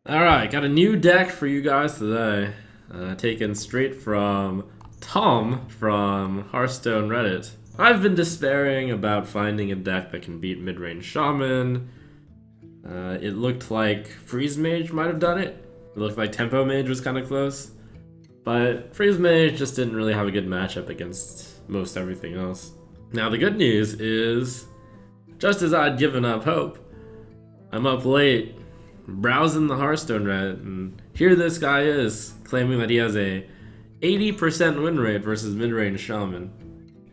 Alright, got a new deck for you guys today. Taken straight from Tom from Hearthstone Reddit. I've been despairing about finding a deck that can beat Midrange Shaman. It looked like Freeze Mage might have done it. It looked like Tempo Mage was kind of close. But Freeze Mage just didn't really have a good matchup against most everything else. Now the good news is, just as I'd given up hope, I'm up late browsing the Hearthstone Reddit, and here this guy is claiming that he has a 80% win rate versus Midrange Shaman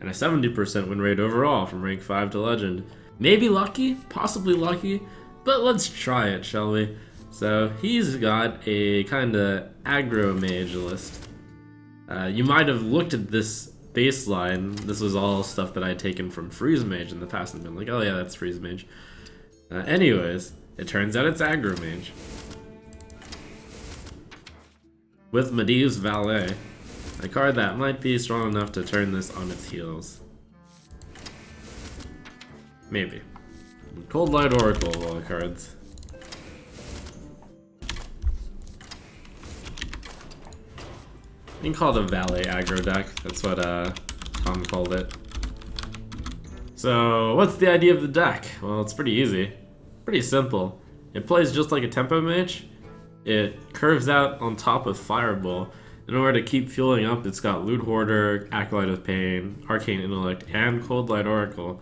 and a 70% win rate overall from rank 5 to legend. Maybe lucky, possibly lucky, but let's try it, shall we? So he's got a kinda aggro mage list. You might have looked at this baseline. This was all stuff that I had taken from Freeze Mage in the past and been like, oh yeah, that's Freeze Mage. Anyways, it turns out it's Aggro Mage. With Medivh's Valet, a card that might be strong enough to turn this on its heels. Maybe. Cold Light Oracle of all the cards. You can call it a Valet aggro deck. That's what Tom called it. So, what's the idea of the deck? Well, it's pretty easy. Pretty simple. It plays just like a Tempo Mage. It curves out on top of Fireball. In order to keep fueling up, it's got Loot Hoarder, Acolyte of Pain, Arcane Intellect, and Cold Light Oracle.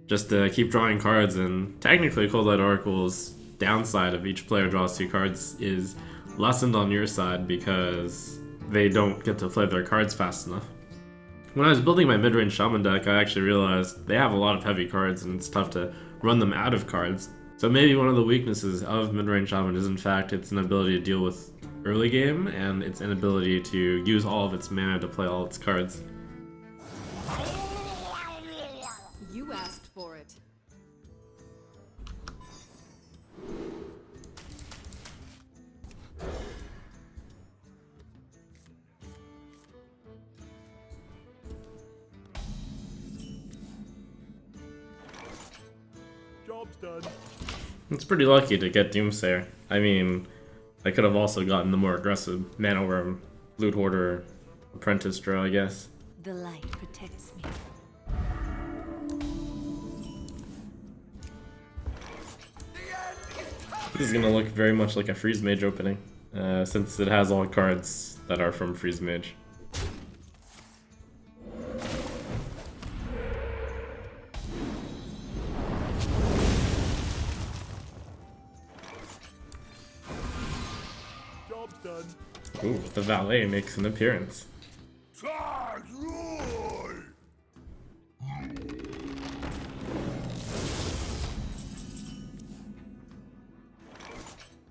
Just to keep drawing cards, and technically Cold Light Oracle's downside of each player draws 2 cards is lessened on your side because they don't get to play their cards fast enough. When I was building my Midrange Shaman deck, I actually realized they have a lot of heavy cards and it's tough to run them out of cards. So maybe one of the weaknesses of Midrange Shaman is in fact its inability to deal with early game and its inability to use all of its mana to play all its cards. You asked for it. Job's done. It's pretty lucky to get Doomsayer. I mean, I could have also gotten the more aggressive Mana Worm, Loot Hoarder, Apprentice draw, I guess. The light protects me. This is gonna look very much like a Freeze Mage opening, since it has all cards that are from Freeze Mage. Job's done. Ooh, the Valet makes an appearance.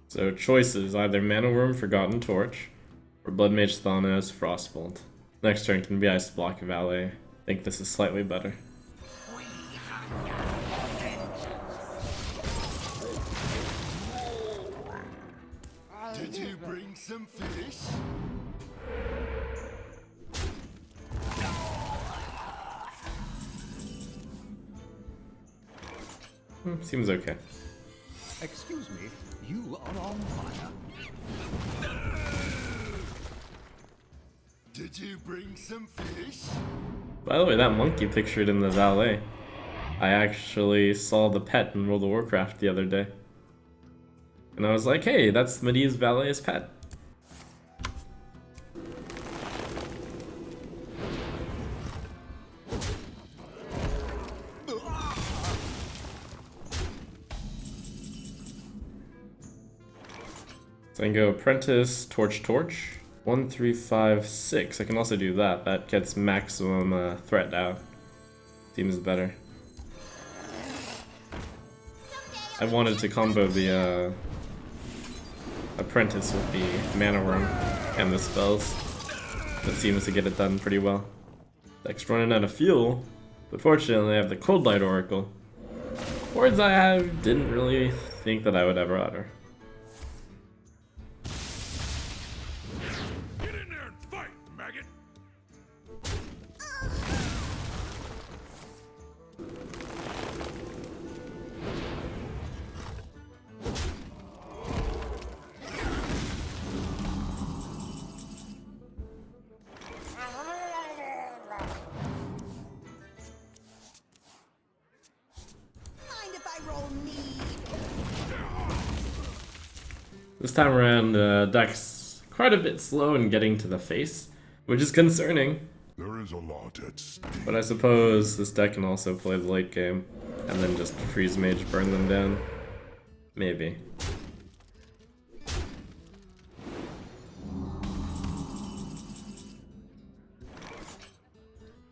So choices, either Mana Worm, Forgotten Torch, or Blood Mage Thanos, Frostbolt. Next turn can be Ice Block Valet. I think this is slightly better. Did you bring some fish? Seems okay. Excuse me, you are on fire. Did you bring some fish? By the way, that monkey pictured in the Valet, I actually saw the pet in World of Warcraft the other day. And I was like, hey, that's Medivh's Valet's pet. So I can go Apprentice, Torch, 1, 3, 5, 6. I can also do that. That gets maximum threat down. Seems better. I wanted to combo the Apprentice with the Mana Worm and the spells. That seems to get it done pretty well. Deck's running out of fuel, but fortunately I have the Cold Light Oracle. Words I didn't really think that I would ever utter. Get in there and fight, maggot! This time around, deck's quite a bit slow in getting to the face, which is concerning. There is a lot at stake. But I suppose this deck can also play the late game, and then just freeze mage burn them down. Maybe.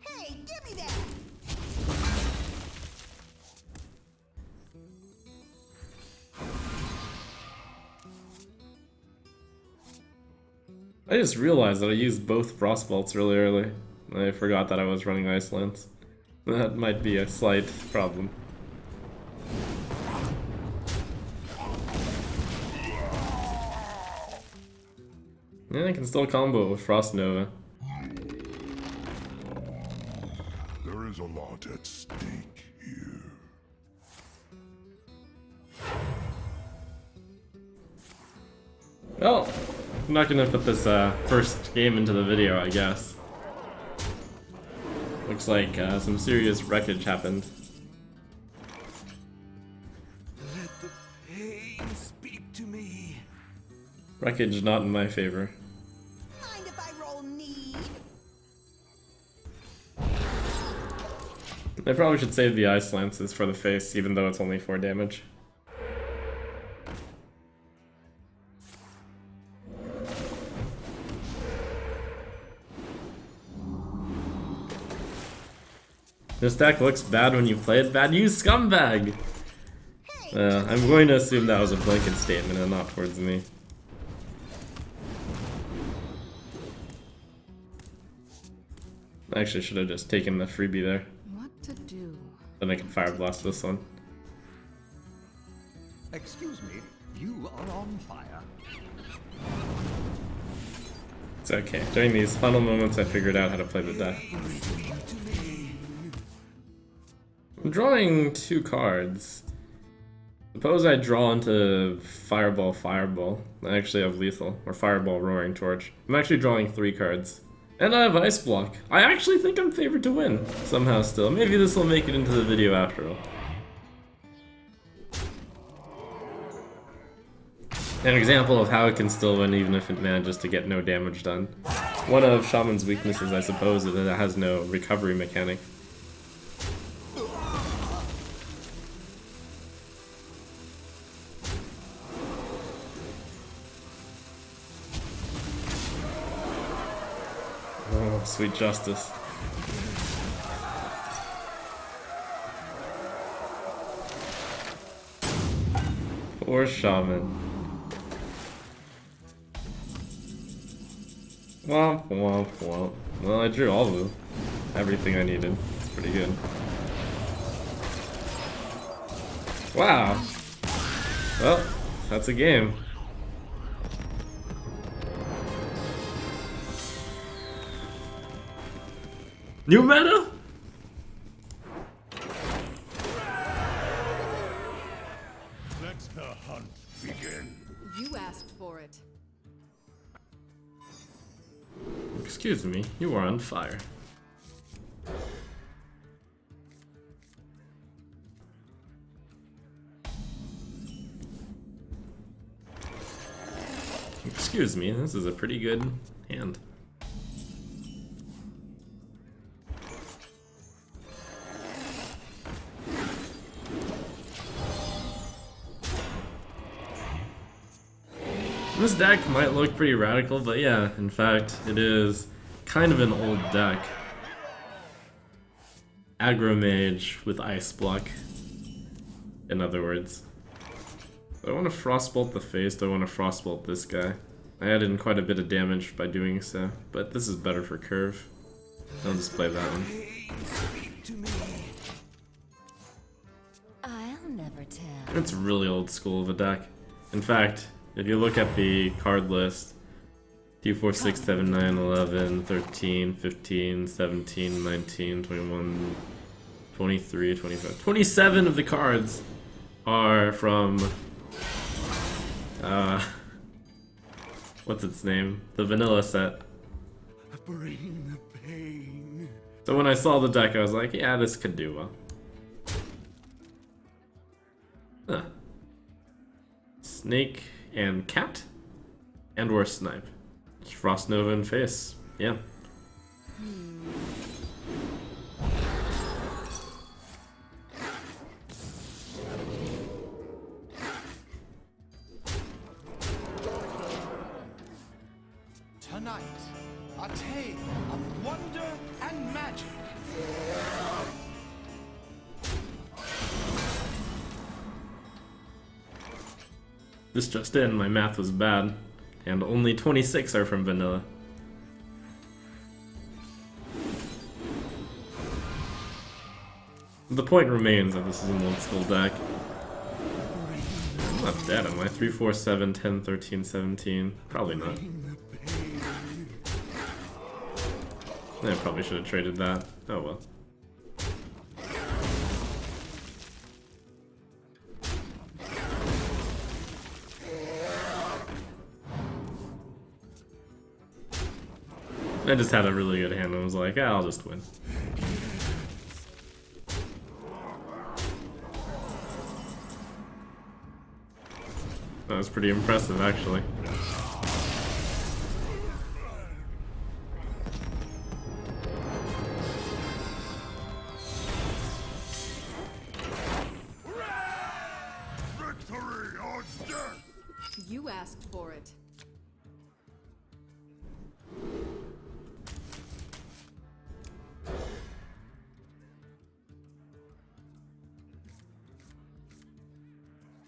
Hey, give me that! I just realized that I used both frost bolts really early. I forgot that I was running ice lance. That might be a slight problem. Yeah, I can still combo it with Frost Nova. There is a lot at stake here. Well, I'm not gonna put this first game into the video, I guess. Looks like some serious wreckage happened. Let the pain speak to me. Wreckage not in my favor. Mind if I roll need? I probably should save the ice lances for the face, even though it's only 4 damage. This deck looks bad when you play it bad, you scumbag! I'm going to assume that was a blanket statement and not towards me. I actually should have just taken the freebie there. What to do? Then I can fire blast this one. Excuse me, you are on fire. It's okay. During these final moments I figured out how to play the deck. I'm drawing 2 cards. Suppose I draw into Fireball, Fireball. I actually have Lethal, or Fireball, Roaring Torch. I'm actually drawing 3 cards. And I have Ice Block. I actually think I'm favored to win, somehow still. Maybe this will make it into the video after all. An example of how it can still win even if it manages to get no damage done. One of Shaman's weaknesses, I suppose, is that it has no recovery mechanic. Oh, sweet justice. Poor Shaman. Womp womp womp. Well, I drew all of them. Everything I needed. It's pretty good. Wow. Well, that's a game. New meta? Let the hunt begin. You asked for it. Excuse me, you are on fire. Excuse me, this is a pretty good hand. This deck might look pretty radical, but yeah, in fact, it is kind of an old deck. Aggro Mage with Ice Block, in other words. Do I want to Frostbolt the face? Do I want to Frostbolt this guy? I added in quite a bit of damage by doing so, but this is better for curve. I'll just play that one. Speak to me. I'll never tell. It's really old school of a deck. In fact, if you look at the card list, 2, 4, 6, 7, 9, 11, 13, 15, 17, 19, 21, 23, 25, 27 of the cards are from, what's its name? The vanilla set. Bring the pain. So when I saw the deck, I was like, yeah, this could do well. Huh. Snake and Cat, and or Snipe. Frost Nova in face. Yeah. Tonight, a tale of wonder and magic. This just in, my math was bad, and only 26 are from vanilla. The point remains that this is an old school deck. I'm not dead, am I? 3, 4, 7, 10, 13, 17. Probably not. I probably should have traded that. Oh well. I just had a really good hand and was like, I'll just win. That was pretty impressive, actually. Victory or death! You asked for it.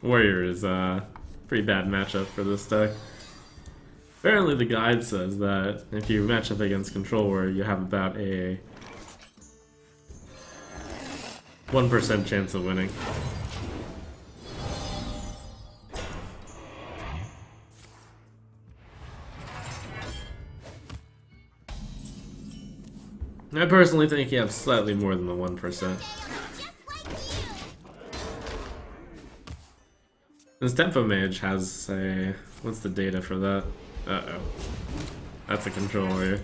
Warrior is a pretty bad matchup for this deck. Apparently the guide says that if you match up against Control Warrior, you have about a 1% chance of winning. I personally think you have slightly more than the 1%. This Tempo Mage has a... what's the data for that? Uh-oh. That's a Control Warrior.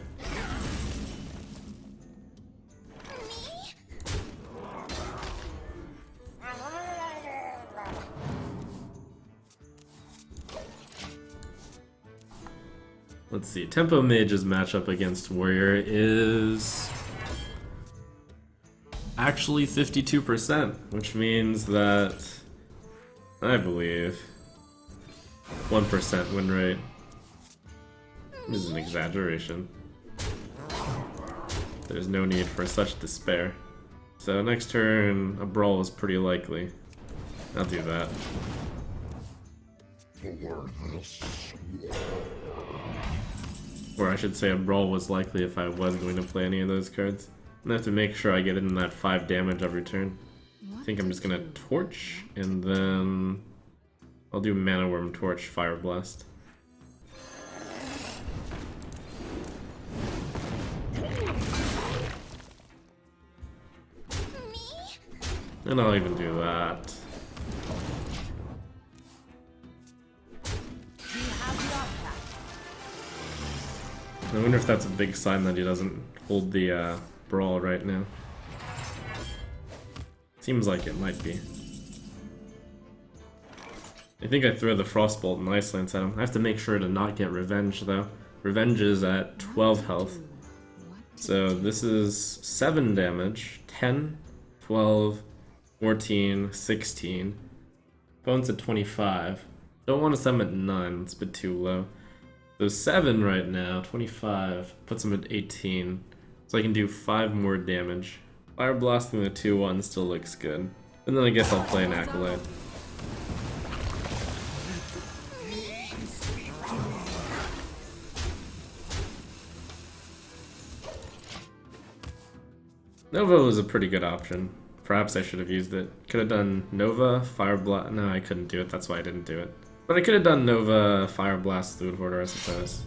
Let's see, Tempo Mage's matchup against Warrior is... actually 52%, which means that... I believe 1% win rate. This is an exaggeration. There's no need for such despair. So next turn, a brawl is pretty likely. I'll do that. Or I should say a brawl was likely if I was going to play any of those cards. I have to make sure I get in that 5 damage every turn. I think I'm just gonna Torch, and then I'll do Mana Worm, Torch, Fire Blast. And I'll even do that. I wonder if that's a big sign that he doesn't hold the brawl right now. Seems like it might be. I think I throw the Frostbolt and Ice Lance at him. I have to make sure to not get Revenge though. Revenge is at 12 health. So this is 7 damage. 10, 12, 14, 16. Opponent's at 25. Don't want to set him at 9, it's a bit too low. So 7 right now, 25, puts him at 18. So I can do 5 more damage. Fire Blasting the 2-1 still looks good. And then I guess I'll play an Acolyte. Nova was a pretty good option. Perhaps I should have used it. Could have done Nova, Fire Blast. No, I couldn't do it, that's why I didn't do it. But I could have done Nova, Fire Blast, Loot Hoarder, I suppose.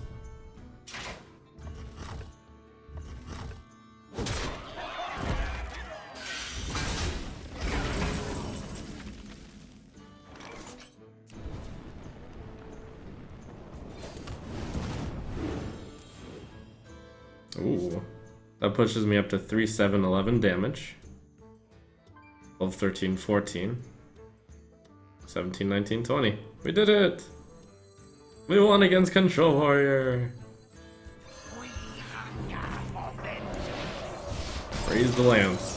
Ooh. That pushes me up to 3, 7, 11 damage. 12, 13, 14. 17, 19, 20. We did it! We won against Control Warrior. Raise the lance.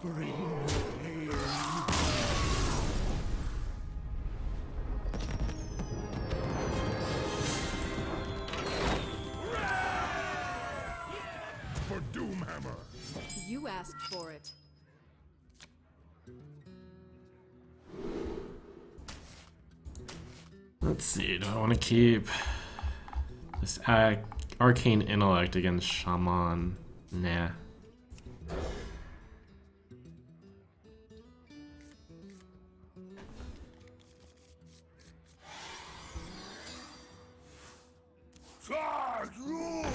Bring pain. For Doomhammer. You asked for it. Let's see, do I want to keep this Arcane Intellect against Shaman? Nah. Charge roll!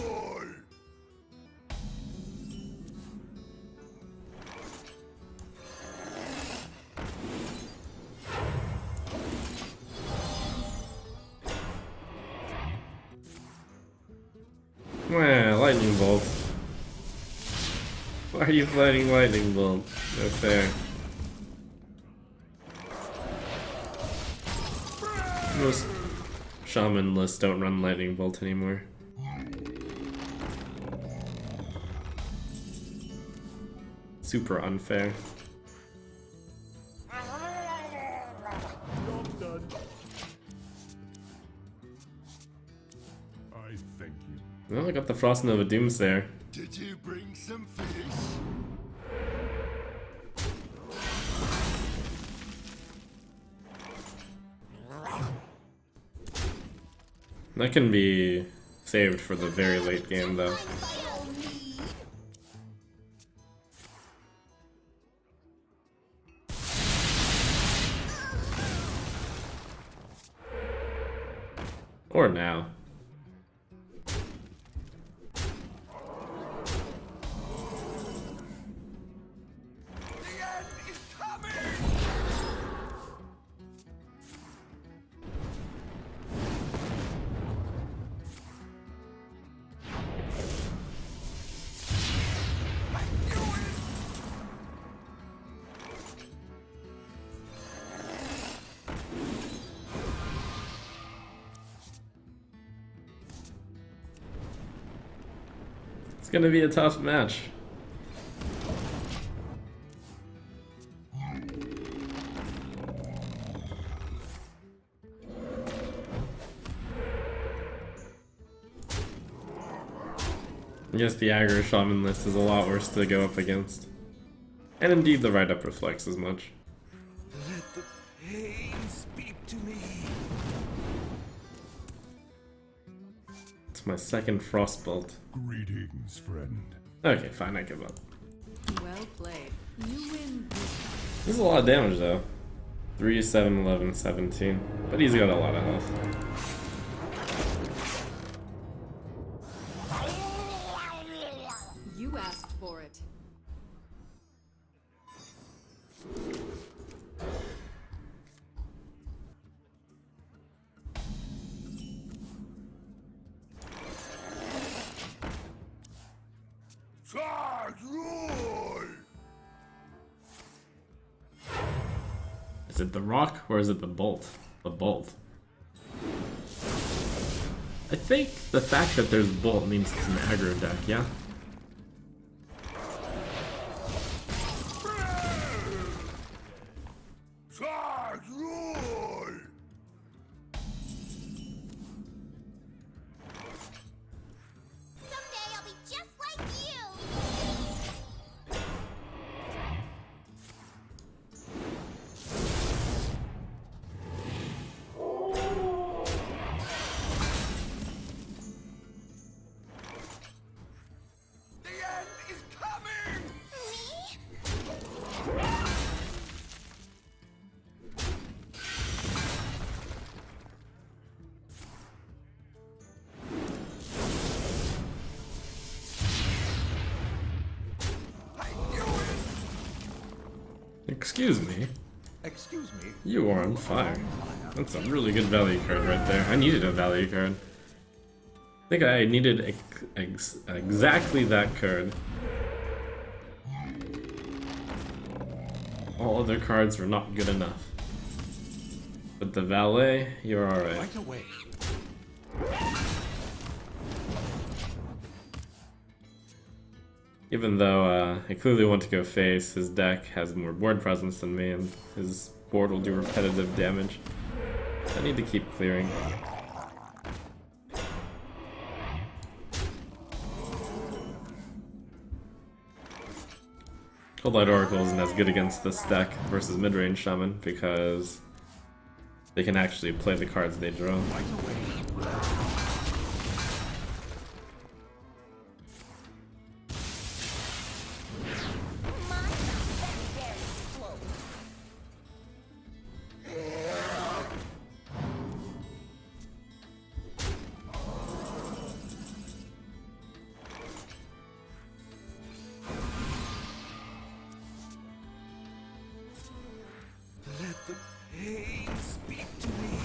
Well, Lightning Bolt. Why are you fighting Lightning Bolt? No fair. Most Shaman lists don't run Lightning Bolt anymore. Super unfair. I thank you. Well, I got the Frost Nova Doomsayer. Did you bring some fish? That can be saved for the very late game, though. Or now. It's gonna be a tough match. I guess the Aggro Shaman list is a lot worse to go up against. And indeed the write-up reflects as much. Let the pain speak to me. It's my second Frostbolt. Greetings, friend. Okay, fine, I give up. Well played. You win this time. This is a lot of damage though. 3, 7, 11, 17. But he's got a lot of health. You asked for it. Charge roll! Is it the rock or is it the bolt? The bolt. I think the fact that there's bolt means it's an aggro deck, yeah? Charge roll! Someday I'll be just like you. The end is coming! I knew it! Excuse me. Excuse me. You are on fire. That's a really good value card right there. I needed a value card. I think I needed exactly that card. All other cards were not good enough. With the valet, you're alright. Right away. Even though I clearly want to go face, his deck has more board presence than me, and his board will do repetitive damage. I need to keep clearing. Cold-Light Oracle isn't as good against this deck versus Midrange Shaman because they can actually play the cards they draw. Right away. Let the pain speak to me.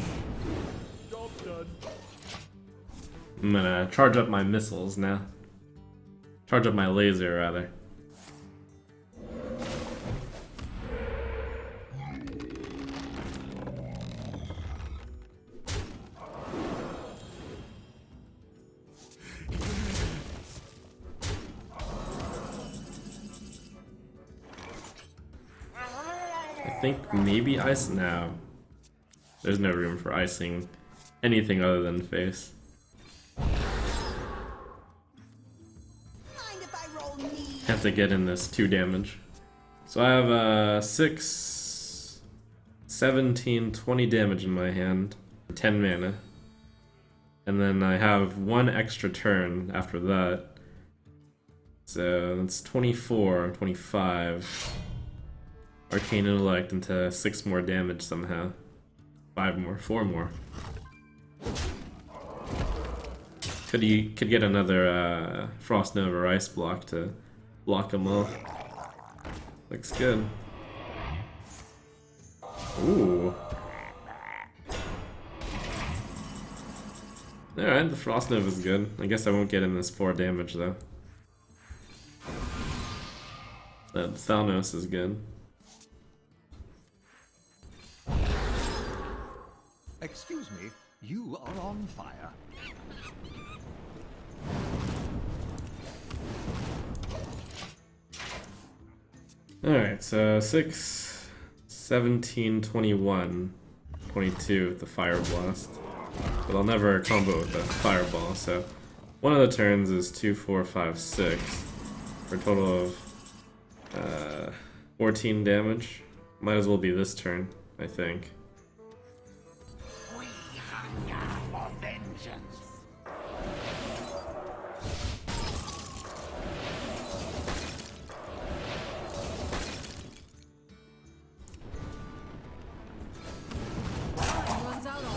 Job done. I'm gonna charge up my missiles now. Charge up my laser, rather. I think maybe ice now. There's no room for icing anything other than face. Mind if I roll knee? Have to get in this 2 damage. So I have 6, 17, 20 damage in my hand, 10 mana. And then I have 1 extra turn after that. So that's 24, 25. Arcane Intellect into 6 more damage somehow. 5 more, 4 more. Could get another Frost Nova or Ice Block to block them all. Looks good. Ooh. Alright, the Frost Nova is good. I guess I won't get in this 4 damage though. That Thalnos is good. Excuse me, you are on fire. Alright, so 6, 17, 21, 22 with the Fire Blast. But I'll never combo with the Fireball, so one of the turns is 2, 4, 5, 6 for a total of 14 damage. Might as well be this turn, I think. We hunger for vengeance. Runs out on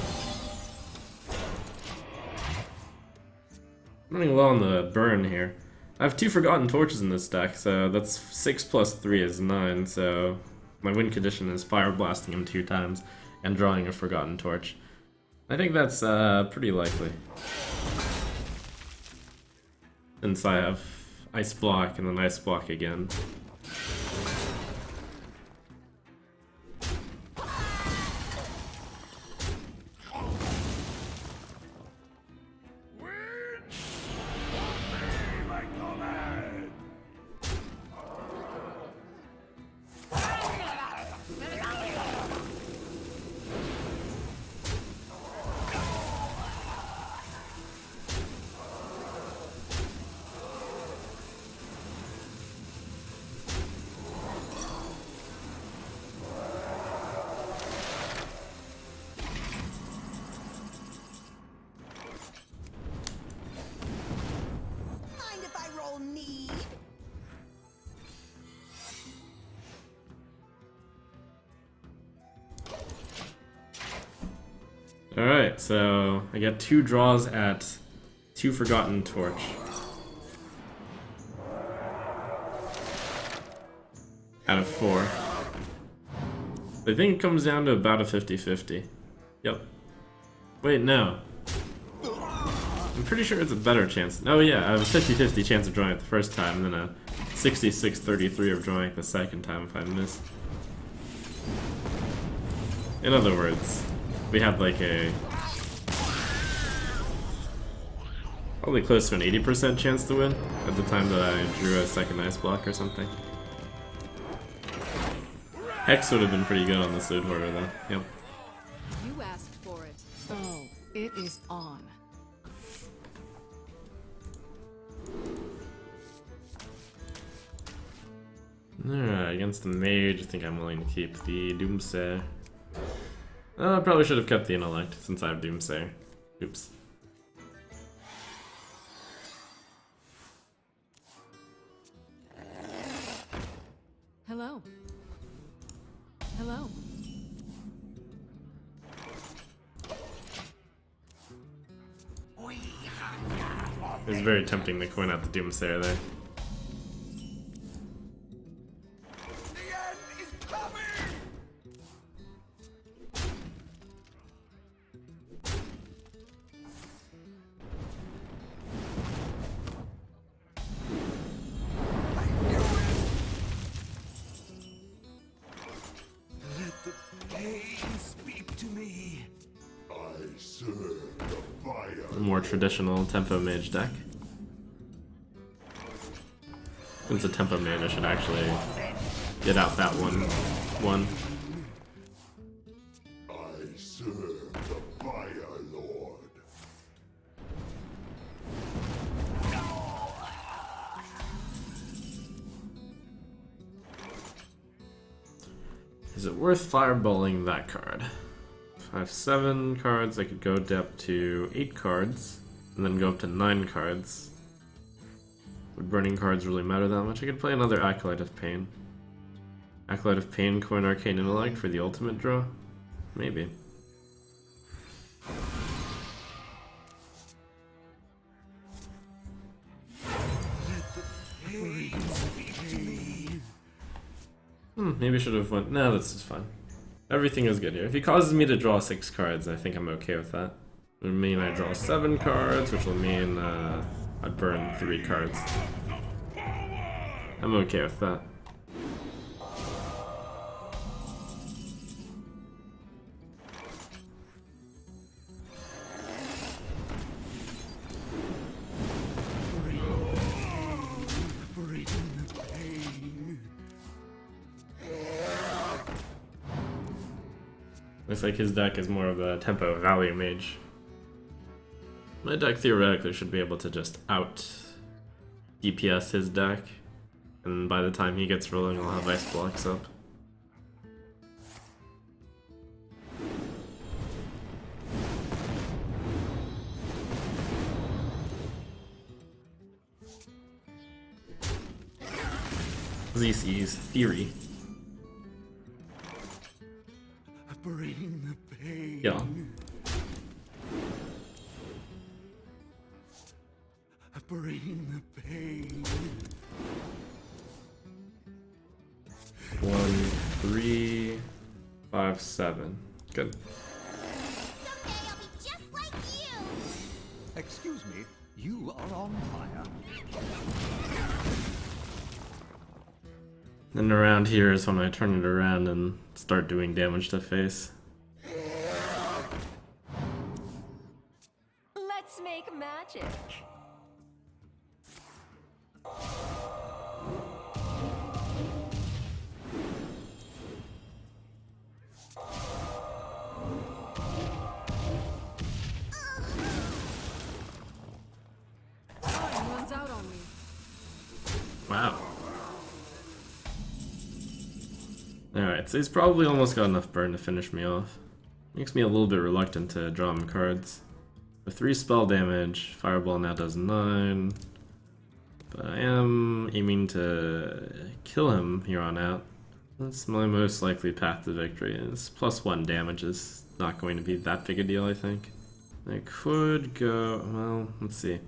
I'm running low on the burn here. I have 2 Forgotten Torches in this deck, so that's 6 plus 3 is 9, so my win condition is Fire Blasting him 2 times and drawing a Forgotten Torch. I think that's pretty likely. Since I have Ice Block and then Ice Block again. Mind if I roll knee? Alright, so I get 2 draws at 2 Forgotten Torch. Out of 4. I think it comes down to about a 50-50. Yep. Wait, no. I'm pretty sure it's a better chance. Oh yeah, I have a 50-50 chance of drawing it the first time, and then a 66-33 of drawing it the second time if I miss. In other words, We had like a probably close to an 80% chance to win at the time that I drew a second ice block or something. Hex would have been pretty good on the Slewed Hoarder though. Yep. You asked for it. So, it is on. Alright, against the Mage, I think I'm willing to keep the Doomsayer. I probably should have kept the Intellect since I have Doomsayer. Oops. Hello. Hello. It was very tempting to coin out the Doomsayer there. The end is coming! I knew it! Let the pain speak to me. I serve the fire. A more traditional Tempo Mage deck. Since a Tempo Mage, I should actually get out that one. I serve the fire lord. Is it worth fireballing that card? If I have 7 cards, I could go up to 8 cards, and then go up to 9 cards. Would burning cards really matter that much? I could play another Acolyte of Pain. Acolyte of Pain, coin Arcane Intellect for the ultimate draw? Maybe. Pain speak to me. Maybe I should have went. No, this is fine. Everything is good here. If he causes me to draw 6 cards, I think I'm okay with that. It would mean I draw 7 cards, which will mean I'd burn 3 cards. I'm okay with that. Bring the pain. Looks like his deck is more of a tempo value mage. My deck theoretically should be able to just out DPS his deck, and by the time he gets rolling, I'll have ice blocks up. ZC's theory. Bring the pain. Yeah. Bring the pain. 1, 3, 5, 7. Good. Someday I'll be just like you. Excuse me, you are on fire. And around here is when I turn it around and start doing damage to face. Let's make magic. Time runs out on me. Wow. Alright, so he's probably almost got enough burn to finish me off. Makes me a little bit reluctant to draw him cards. With 3 spell damage, Fireball now does 9. But I am aiming to kill him here on out. That's my most likely path to victory. Is +1 damage is not going to be that big a deal, I think. I could go, well, let's see.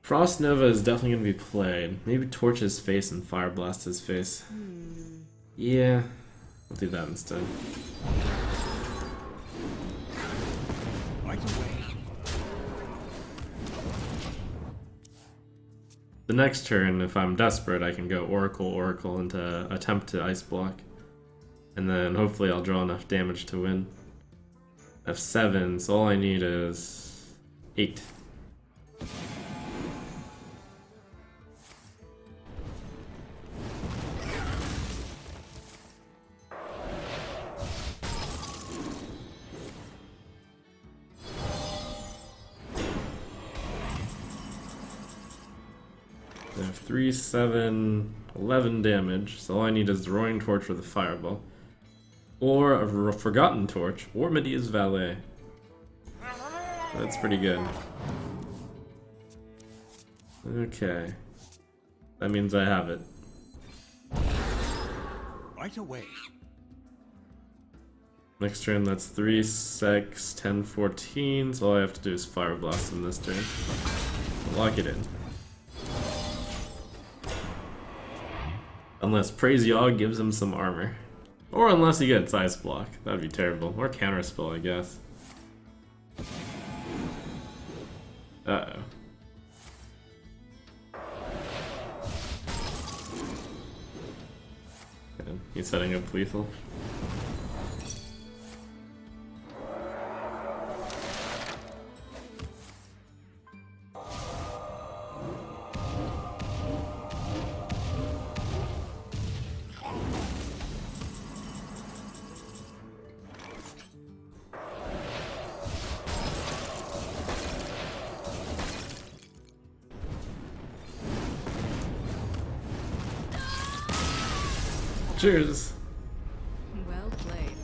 Frost Nova is definitely going to be played. Maybe torch his face and fire blast his face. Yeah, I'll do that instead. Right away. The next turn, if I'm desperate, I can go Oracle into attempt to Ice Block. And then hopefully I'll draw enough damage to win. I have 7, so all I need is 8. I have 3, 7, 11 damage, so all I need is the Roaring Torch or the Fireball. Or a Forgotten Torch, or Medea's Valet. That's pretty good. Okay. That means I have it. Right away. Next turn, that's 3, 6, 10, 14, so all I have to do is Fire Blast in this turn. Lock it in. Unless Praise Yogg gives him some armor. Or unless he gets Ice Block. That'd be terrible. Or Counterspell, I guess. Uh-oh. Okay, he's setting up lethal. Cheers! Well played.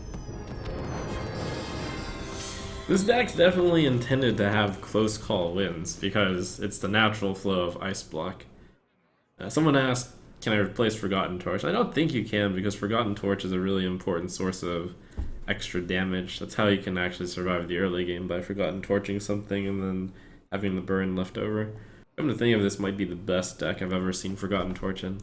This deck's definitely intended to have close call wins, because it's the natural flow of Ice Block. Someone asked, can I replace Forgotten Torch? I don't think you can, because Forgotten Torch is a really important source of extra damage. That's how you can actually survive the early game, by Forgotten Torching something and then having the burn left over. Come to think of this, might be the best deck I've ever seen Forgotten Torch in.